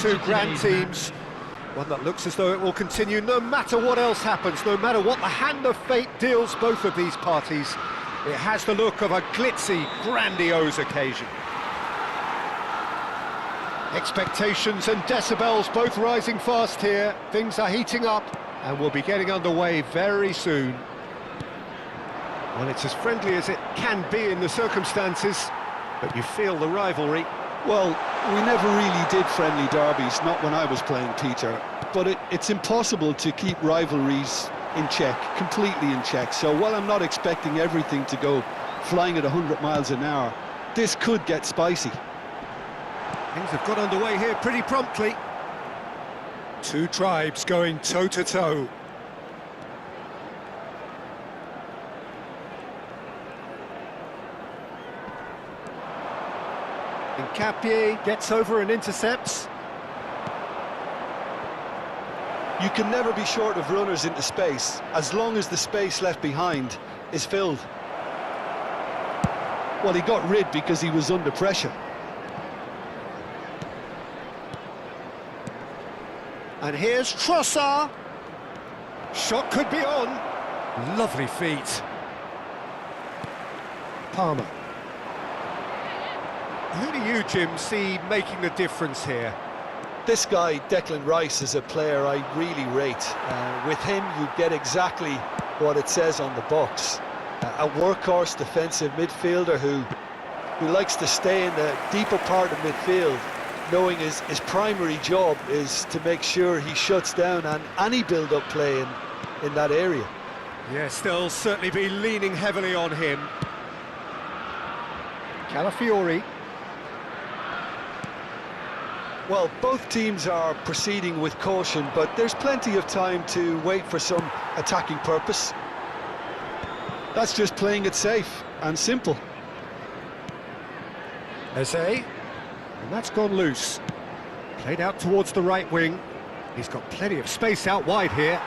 two grand teams. One that looks as though it will continue no matter what else happens, no matter what the hand of fate deals both of these parties. It has the look of a glitzy, grandiose occasion. Expectations and decibels both rising fast here. Things are heating up and we'll be getting underway very soon. Well, it's as friendly as it can be in the circumstances, but you feel the rivalry. Well, we never really did friendly derbies, not when I was playing, Peter. But it's impossible to keep rivalries in check, completely in check. So while I'm not expecting everything to go flying at 100 miles an hour, this could get spicy. Things have got underway here pretty promptly. Two tribes going toe-to-toe. Capier gets over and intercepts. You can never be short of runners into space, as long as the space left behind is filled. Well, he got rid because he was under pressure. And here's Trossard. Shot could be on. Lovely feet. Palmer. Who do you, Jim, see making the difference here? This guy, Declan Rice, is a player I really rate. With him, you get exactly what it says on the box. A workhorse defensive midfielder who likes to stay in the deeper part of midfield, knowing his primary job is to make sure he shuts down any build-up play in that area. Yes, they'll certainly be leaning heavily on him. Calafiori. Well, both teams are proceeding with caution, but there's plenty of time to wait for some attacking purpose. That's just playing it safe and simple. Eze, and that's gone loose. Played out towards the right wing. He's got plenty of space out wide here.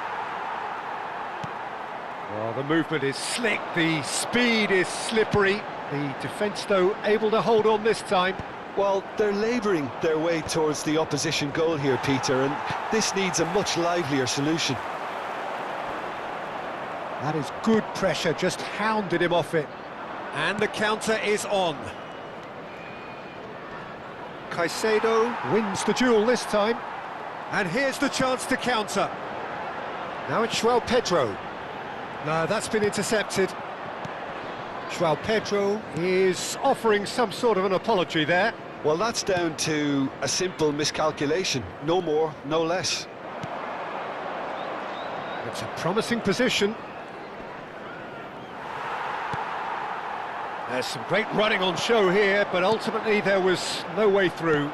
Well, the movement is slick, the speed is slippery. The defence, though, able to hold on this time. Well, they're labouring their way towards the opposition goal here, Peter, and this needs a much livelier solution. That is good pressure, just hounded him off it. And the counter is on. Caicedo wins the duel this time. And here's the chance to counter. Now it's João Pedro. No, that's been intercepted. João Pedro is offering some sort of an apology there. Well, that's down to a simple miscalculation. No more, no less. It's a promising position. There's some great running on show here, but ultimately there was no way through.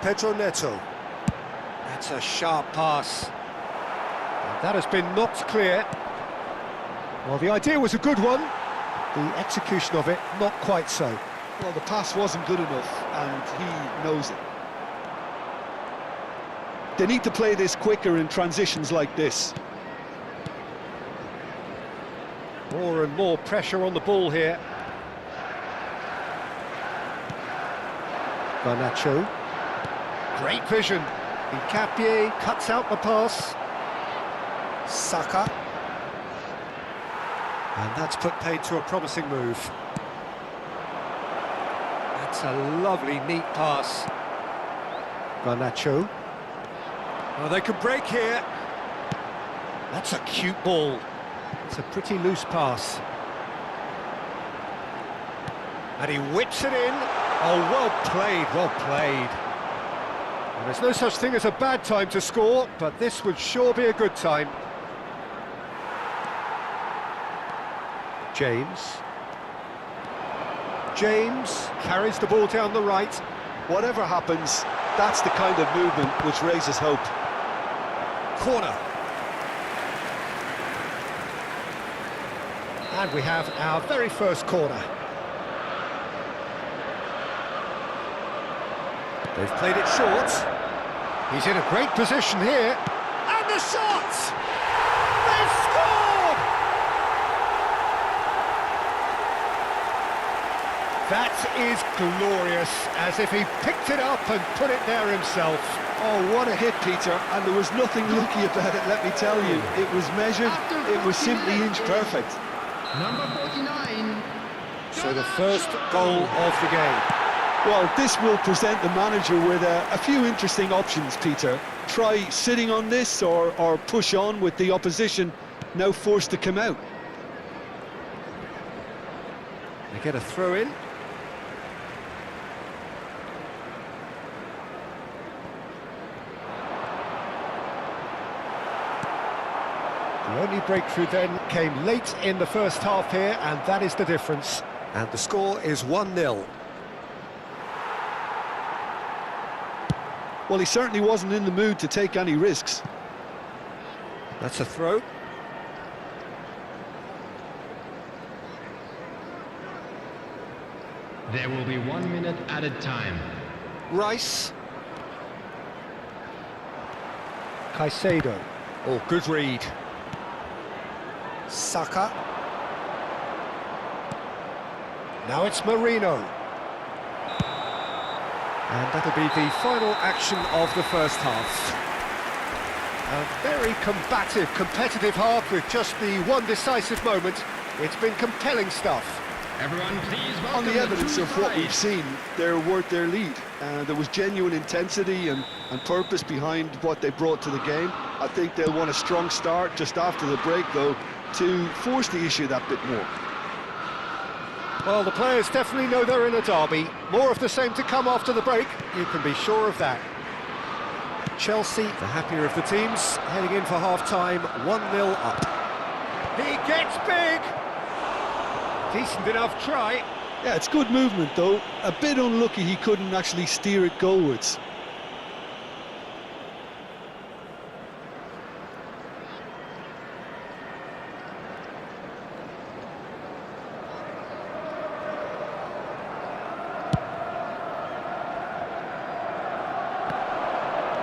Pedro Neto. That's a sharp pass. And that has been knocked clear. Well, the idea was a good one. The execution of it, not quite so. Well, the pass wasn't good enough, and he knows it. They need to play this quicker in transitions like this. More and more pressure on the ball here. Garnacho. Great vision. Capier cuts out the pass. Saka. And that's put paid to a promising move. That's a lovely, neat pass. Garnacho. Oh, they could break here. That's a cute ball. It's a pretty loose pass. And he whips it in. Oh, well played, well played. And there's no such thing as a bad time to score, but this would sure be a good time. James carries the ball down the right. Whatever happens, that's the kind of movement which raises hope. Corner. And we have our very first corner. They've played it short. He's in a great position here. And the shot! They've scored! That is glorious, as if he picked it up and put it there himself. Oh, what a hit, Peter, and there was nothing lucky about it, let me tell you. It was measured, it was simply inch perfect. Number 49. So the first goal of the game. Well, this will present the manager with a few interesting options, Peter. Try sitting on this or push on with the opposition now forced to come out. They get a throw in. The only breakthrough then came late in the first half here, and that is the difference. And the score is 1-0. Well, he certainly wasn't in the mood to take any risks. That's a throw. There will be 1 minute added time. Rice. Caicedo. Oh, good read. Saka. Now it's Marino. And that'll be the final action of the first half. A very combative, competitive half with just the one decisive moment. It's been compelling stuff. Everyone, please welcome On the evidence of what we've seen, they're worth their lead. There was genuine intensity and purpose behind what they brought to the game. I think they'll want a strong start just after the break, though, to force the issue that bit more. Well, the players definitely know they're in a derby. More of the same to come after the break, you can be sure of that. Chelsea, the happier of the teams, heading in for half-time, 1-0 up. He gets big! Decent enough try. Yeah, it's good movement, though. A bit unlucky he couldn't actually steer it goalwards.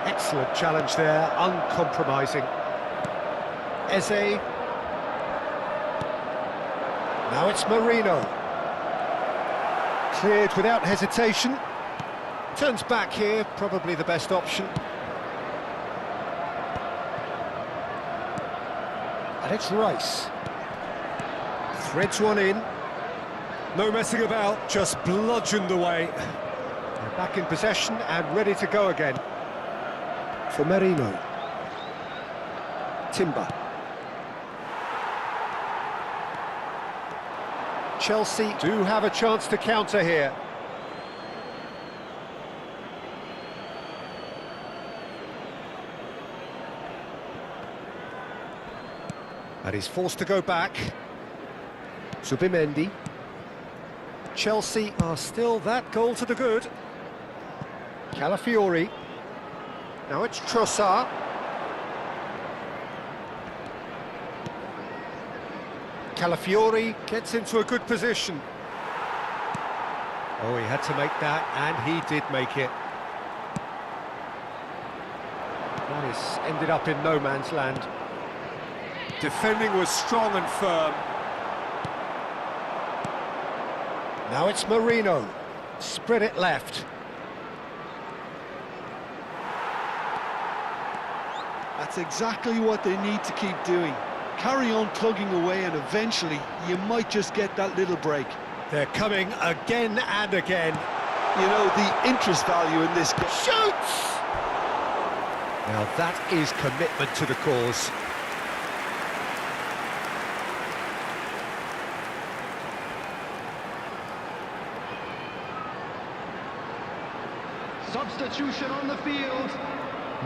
Excellent challenge there, uncompromising. Eze. Now it's Marino. Cleared without hesitation. Turns back here, probably the best option. And it's Rice. Threads one in. No messing about, just bludgeoned away. They're back in possession and ready to go again. For Marino. Timber. Chelsea do have a chance to counter here. And he's forced to go back. Zubimendi. Chelsea are still that goal to the good. Calafiori. Now it's Trossard. Calafiori gets into a good position. Oh, he had to make that, and he did make it. That has ended up in no man's land. Defending was strong and firm. Now it's Marino. Spread it left. That's exactly what they need to keep doing. Carry on plugging away, and eventually you might just get that little break. They're coming again and again. You know, the interest value in this game. Shoots! Now that is commitment to the cause. Substitution on the field.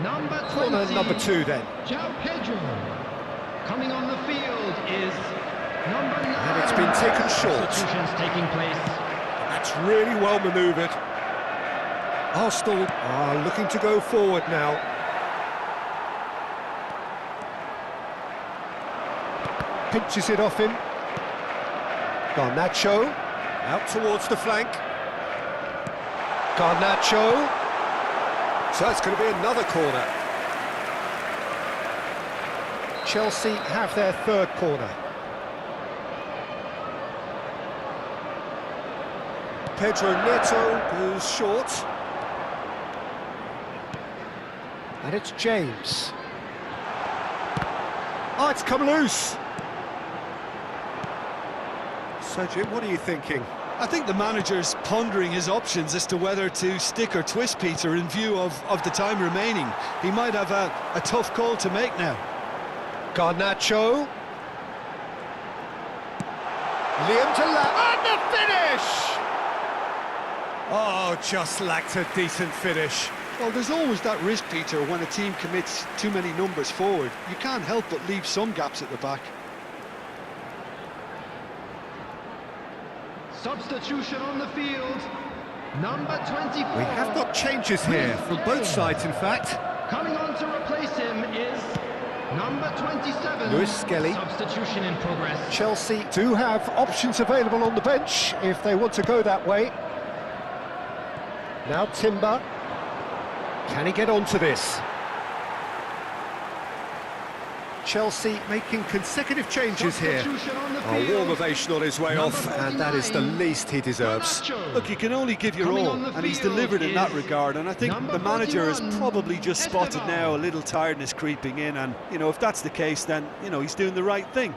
Number 20. Corner number 2 then. João Pedro. Coming on the field is number 9. And it's been taken short. Substitutions taking place. That's really well manoeuvred. Arsenal are looking to go forward now. Pinches it off him. Garnacho out towards the flank. Garnacho. So it's going to be another corner. Chelsea have their third corner. Pedro Neto goes short. And it's James. Oh, it's come loose. So, Jim, what are you thinking? I think the manager's pondering his options as to whether to stick or twist Peter in view of the time remaining. He might have a tough call to make now. Garnacho. Liam to and the finish! Oh, just lacked a decent finish. Well, there's always that risk, Peter, when a team commits too many numbers forward. You can't help but leave some gaps at the back. Substitution on the field. Number 24. We have got changes here from both sides, in fact. Coming on to replace him is number 27. Lewis Skelly. Substitution in progress. Chelsea do have options available on the bench if they want to go that way. Now Timber. Can he get onto this? Chelsea making consecutive changes here. A warm ovation on his way off, and that is the least he deserves. Look, you can only give your all, and he's delivered in that regard, and I think the manager has probably just spotted now a little tiredness creeping in, and, you know, if that's the case, then, you know, he's doing the right thing.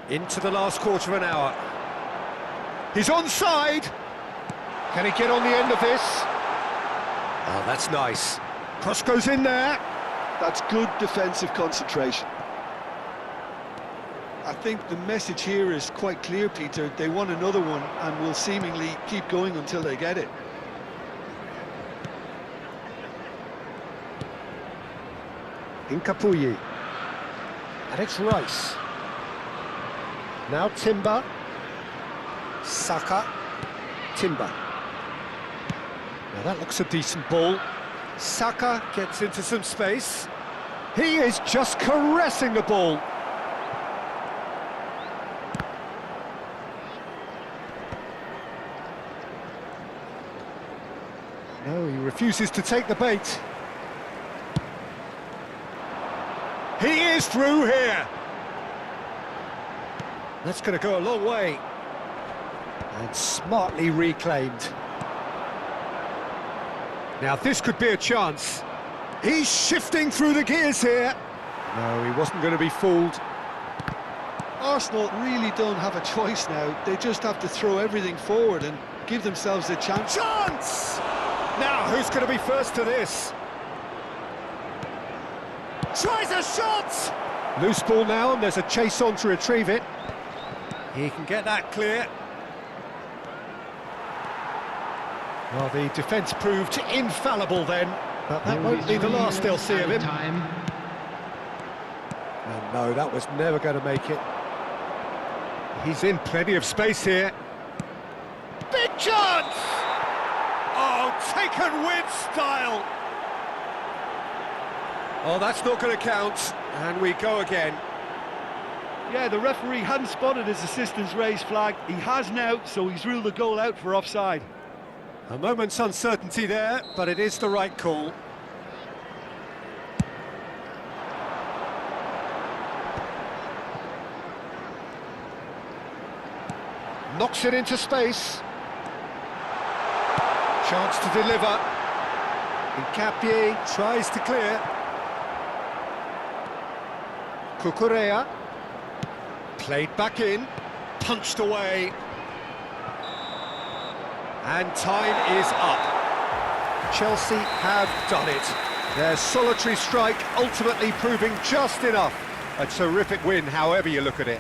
Into the last quarter of an hour. He's onside! Can he get on the end of this? Oh, that's nice. Cross goes in there. That's good defensive concentration. I think the message here is quite clear, Peter. They want another one and will seemingly keep going until they get it. Incapuyi. And it's Rice. Now Timber. Saka. Timber. Now that looks a decent ball. Saka gets into some space. He is just caressing the ball. No, he refuses to take the bait. He is through here. That's going to go a long way. And smartly reclaimed. Now this could be a chance. He's shifting through the gears here. No, he wasn't going to be fooled. Arsenal really don't have a choice now. They just have to throw everything forward and give themselves a chance. Chance! Now, who's going to be first to this? Tries a shot! Loose ball now, and there's a chase on to retrieve it. He can get that clear. Well, the defence proved infallible then, but that won't be the last they'll see of him. And no, that was never going to make it. He's in plenty of space here. Big chance! Oh, taken with style! Oh, that's not going to count, and we go again. Yeah, the referee hadn't spotted his assistant's raised flag. He has now, so he's ruled the goal out for offside. A moment's uncertainty there, but it is the right call. Knocks it into space. Chance to deliver. Incapié tries to clear. Cucurella. Played back in. Punched away. And time is up. Chelsea have done it. Their solitary strike ultimately proving just enough. A terrific win, however you look at it.